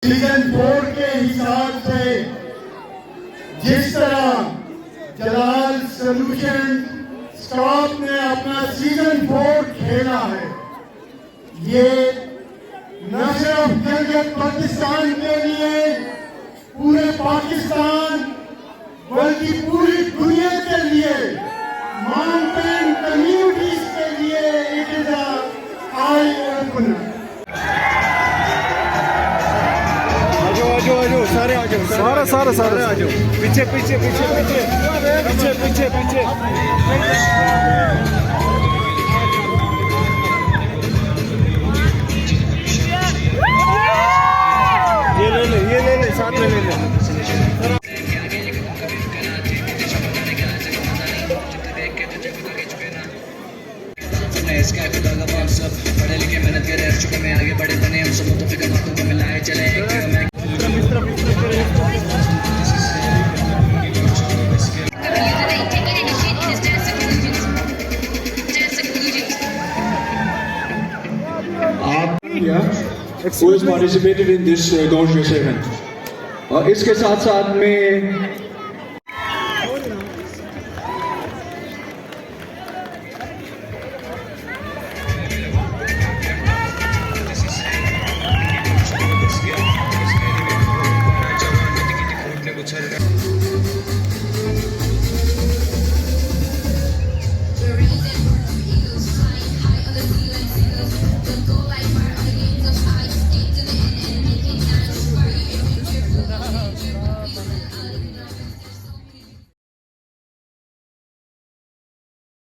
Season 4 के हिसाब से जिस तरह जलाल सॉल्यूशन स्टॉक ने अपना सीजन 4 खेला है, ये न सिर्फ गिलगित पाकिस्तान के लिए, पूरे पाकिस्तान बल्कि पूरी दुनिया के लिए, माउंटेन कम्युनिटीज के लिए इट इज आई ओपनर। आजो सारे आ जाओ, सारे आ जाओ, पीछे पीछे पीछे पीछे पीछे पीछे पीछे। ये ले ले साथ में ले ले। पढ़े लिखे मेहनत करे हर चुके में आगे बढ़े बने हम सब तो फिक्र बातों को मिलाए चले who has participated in this gorgeous event. इसके साथ साथ में